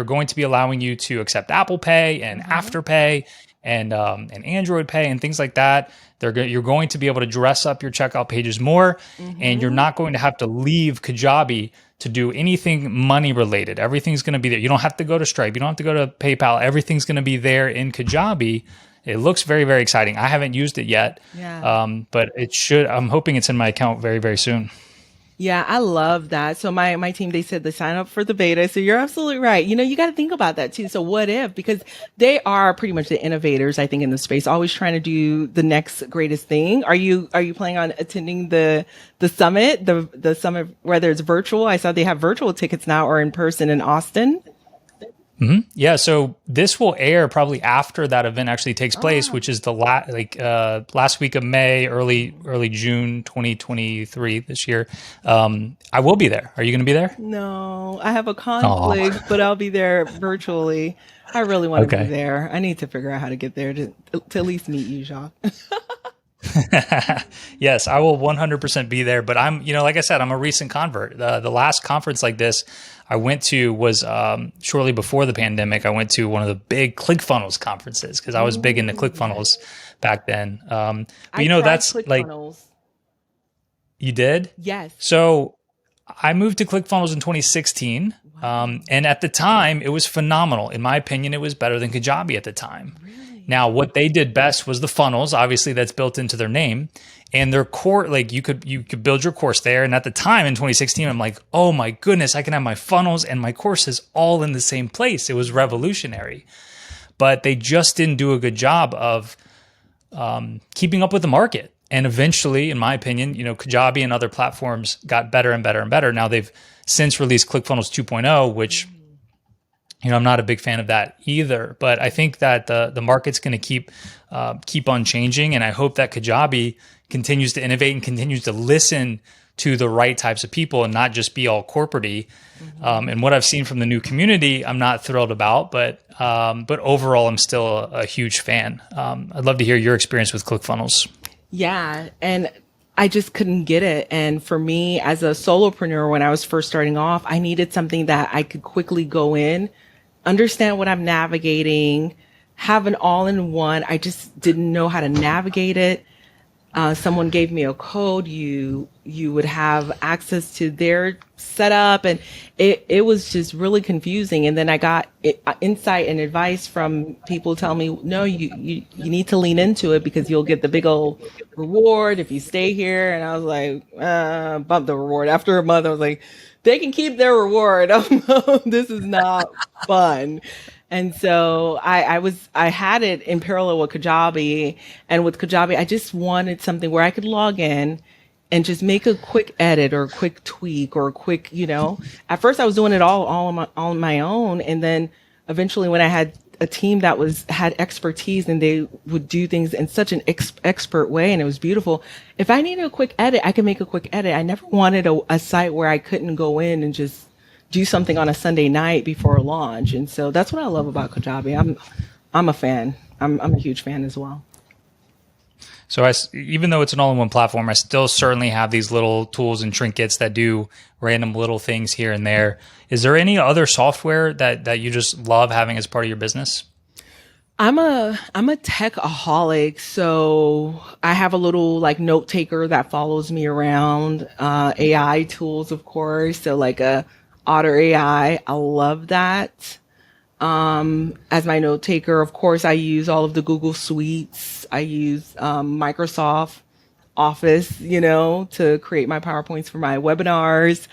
going to be allowing you to accept Apple Pay and Afterpay and Android Pay and things like that. You're going to be able to dress up your checkout pages more, and you're not going to have to leave Kajabi to do anything money related. Everything's going to be there. You don't have to go to Stripe. You don't have to go to PayPal. Everything's going to be there in Kajabi. It looks very, very exciting. I haven't used it yet, but it should. I'm hoping it's in my account very, very soon. Yeah, I love that. So my team, they said they sign up for the beta. So you're absolutely right. You got to think about that too. So what if, because they are pretty much the innovators, I think, in the space, always trying to do the next greatest thing. Are you planning on attending the summit, the summit, whether it's virtual? I saw they have virtual tickets now or in person in Austin. Mm-hmm. Yeah, so this will air probably after that event actually takes place, which is the last week of May, early June 2023 this year. I will be there. Are you going to be there? No, I have a conflict, but I'll be there virtually. I really want to be there. I need to figure out how to get there to at least meet you, Jacques. Yes, I will 100% be there. But I'm, like I said, I'm a recent convert. The last conference like this I went to was shortly before the pandemic. I went to one of the big ClickFunnels conferences because I was big into ClickFunnels back then. But that's like, you did? Yes. So I moved to ClickFunnels in 2016. And at the time, it was phenomenal. In my opinion, it was better than Kajabi at the time. Really? Now, what they did best was the funnels. Obviously, that's built into their name. And their core, like you could build your course there. And at the time in 2016, I'm like, oh my goodness, I can have my funnels and my courses all in the same place. It was revolutionary. But they just didn't do a good job of keeping up with the market. And eventually, in my opinion, Kajabi and other platforms got better and better and better. Now they've since released ClickFunnels 2.0, which I'm not a big fan of that either. But I think that the market's going to keep on changing, and I hope that Kajabi continues to innovate and continues to listen to the right types of people and not just be all corporate-y. And what I've seen from the new community, I'm not thrilled about, but overall, I'm still a huge fan. I'd love to hear your experience with ClickFunnels. Yeah, and I just couldn't get it. And for me, as a solopreneur, when I was first starting off, I needed something that I could quickly go in, understand what I'm navigating, have an all-in-one. I just didn't know how to navigate it. Someone gave me a code. You would have access to their setup, and it was just really confusing. And then I got insight and advice from people telling me, no, you need to lean into it because you'll get the big old reward if you stay here. And I was like, bump the reward. After a month, I was like, they can keep their reward. This is not fun. And so I had it in parallel with Kajabi, and with Kajabi, I just wanted something where I could log in and just make a quick edit or a quick tweak or a quick, at first I was doing it all on my own. And then eventually when I had a team that had expertise and they would do things in such an expert way, and it was beautiful. If I needed a quick edit, I could make a quick edit. I never wanted a site where I couldn't go in and just do something on a Sunday night before a launch. And so that's what I love about Kajabi. I'm a fan. I'm a huge fan as well. So even though it's an all-in-one platform, I still certainly have these little tools and trinkets that do random little things here and there. Is there any other software that you just love having as part of your business? I'm a techaholic, so I have a little like note taker that follows me around. AI tools, of course, so like a Otter AI. I love that. As my note taker, of course, I use all of the Google suites. I use Microsoft Office, to create my PowerPoints for my webinars.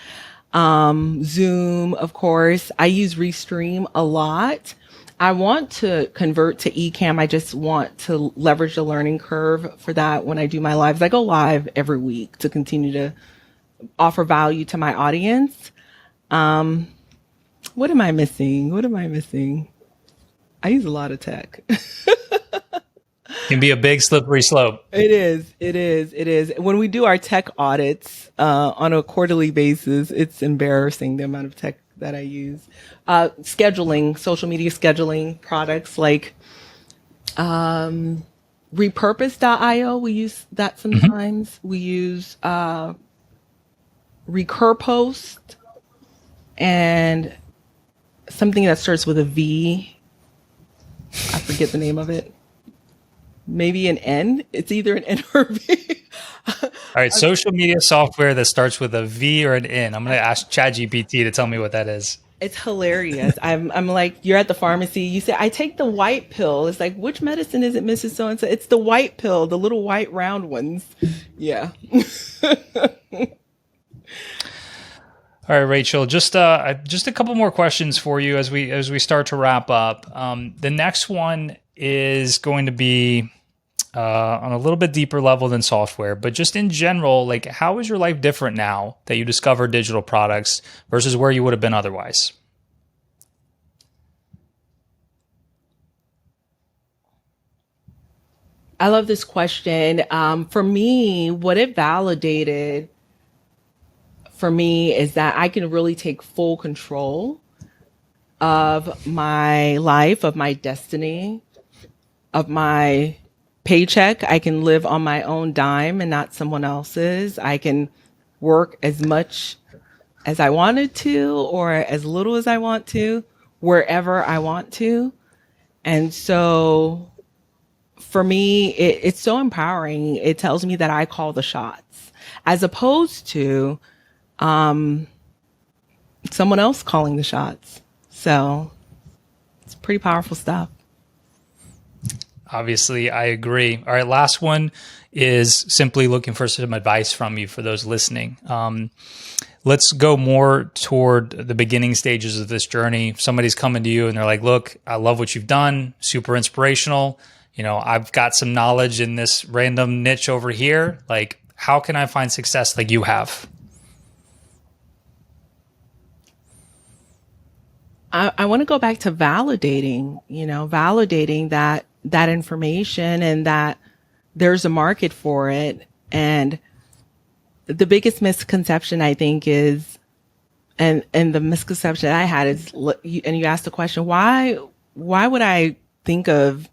Zoom, of course. I use Restream a lot. I want to convert to Ecamm. I just want to leverage the learning curve for that when I do my lives. I go live every week to continue to offer value to my audience. What am I missing? What am I missing? I use a lot of tech. Can be a big slippery slope. It is. It is. It is. When we do our tech audits on a quarterly basis, it's embarrassing the amount of tech that I use. Scheduling, social media scheduling products like repurpose.io. We use that sometimes. We use Recurpost and something that starts with a V. I forget the name of it. Maybe an N. It's either an N or a V. All right, social media software that starts with a V or an N. I'm going to ask ChatGPT to tell me what that is. It's hilarious. I'm like, you're at the pharmacy. You say, I take the white pill. It's like, which medicine is it, Mrs. So-and-so? It's the white pill, the little white round ones. Yeah. All right, Rachel, just a couple more questions for you as we start to wrap up. The next one is going to be on a little bit deeper level than software, but just in general, like how is your life different now that you discover digital products versus where you would have been otherwise? I love this question. For me, what it validated for me is that I can really take full control of my life, of my destiny, of my paycheck. I can live on my own dime and not someone else's. I can work as much as I wanted to or as little as I want to, wherever I want to. And so for me, it's so empowering. It tells me that I call the shots as opposed to someone else calling the shots. So it's pretty powerful stuff. Obviously, I agree. All right, last one is simply looking for some advice from you for those listening. Let's go more toward the beginning stages of this journey. If somebody's coming to you and they're like, look, I love what you've done, super inspirational. I've got some knowledge in this random niche over here. Like, how can I find success like you have? I want to go back to validating that information and that there's a market for it. And the biggest misconception I think is, and the misconception I had is, and you asked the question, why would I think of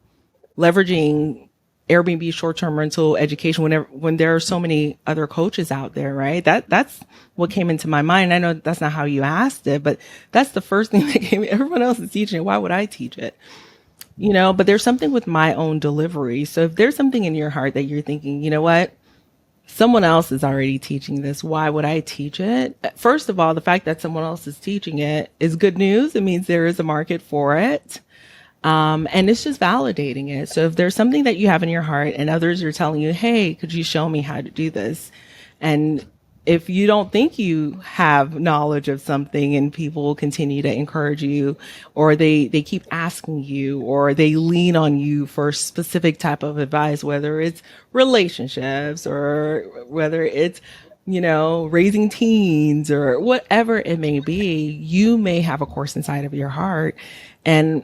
leveraging Airbnb short-term rental education when there are so many other coaches out there, right? That's what came into my mind. I know that's not how you asked it, but that's the first thing that came. Everyone else is teaching it. Why would I teach it? But there's something with my own delivery. So if there's something in your heart that you're thinking, you know what? Someone else is already teaching this. Why would I teach it? First of all, the fact that someone else is teaching it is good news. It means there is a market for it. And it's just validating it. So if there's something that you have in your heart and others are telling you, hey, could you show me how to do this? And if you don't think you have knowledge of something and people will continue to encourage you, or they keep asking you, or they lean on you for a specific type of advice, whether it's relationships or whether it's, raising teens or whatever it may be, you may have a course inside of your heart and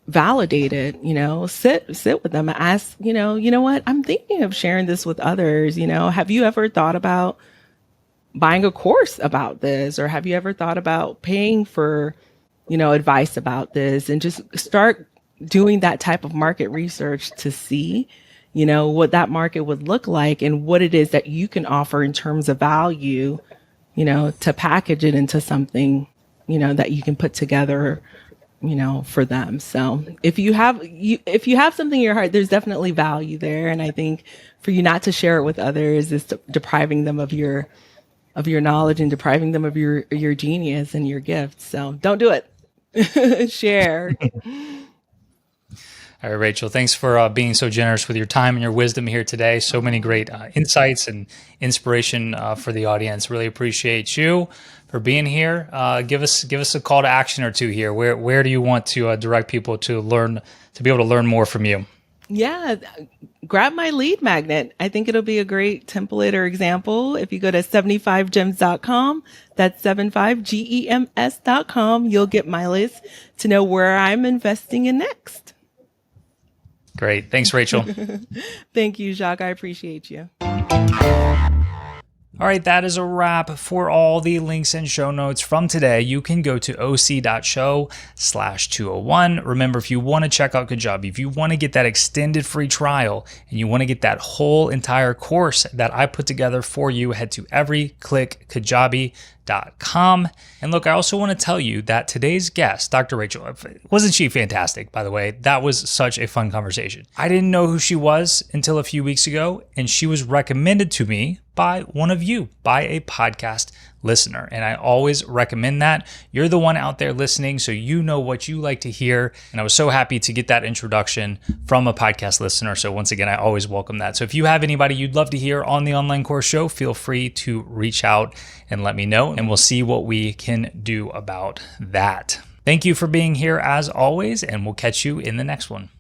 validate it, sit with them and ask, you know what, I'm thinking of sharing this with others. Have you ever thought about buying a course about this? Or have you ever thought about paying for, advice about this? And just start doing that type of market research to see, what that market would look like and what it is that you can offer in terms of value, to package it into something, that you can put together for them. So if you have something in your heart, there's definitely value there. And I think for you not to share it with others is depriving them of your knowledge and depriving them of your genius and your gifts. So don't do it. Share. All right, Rachel, thanks for being so generous with your time and your wisdom here today. So many great insights and inspiration for the audience. Really appreciate you for being here. Give us a call to action or two here. Where do you want to direct people to be able to learn more from you? Yeah, grab my lead magnet. I think it'll be a great template or example. If you go to 75gems.com, that's 75gems.com, you'll get my list to know where I'm investing in next. Great. Thanks, Rachel. Thank you, Jacques. I appreciate you. All right, that is a wrap for all the links and show notes from today. You can go to oc.show/201. Remember, if you want to check out Kajabi, if you want to get that extended free trial and you want to get that whole entire course that I put together for you, head to everyclickkajabi.com. And look, I also want to tell you that today's guest, Dr. Rachel, wasn't she fantastic, by the way? That was such a fun conversation. I didn't know who she was until a few weeks ago, and she was recommended to me by one of you, by a podcast listener. And I always recommend that. You're the one out there listening, so you know what you like to hear. And I was so happy to get that introduction from a podcast listener. So once again, I always welcome that. So if you have anybody you'd love to hear on the online course show, feel free to reach out and let me know, and we'll see what we can do about that. Thank you for being here as always, and we'll catch you in the next one.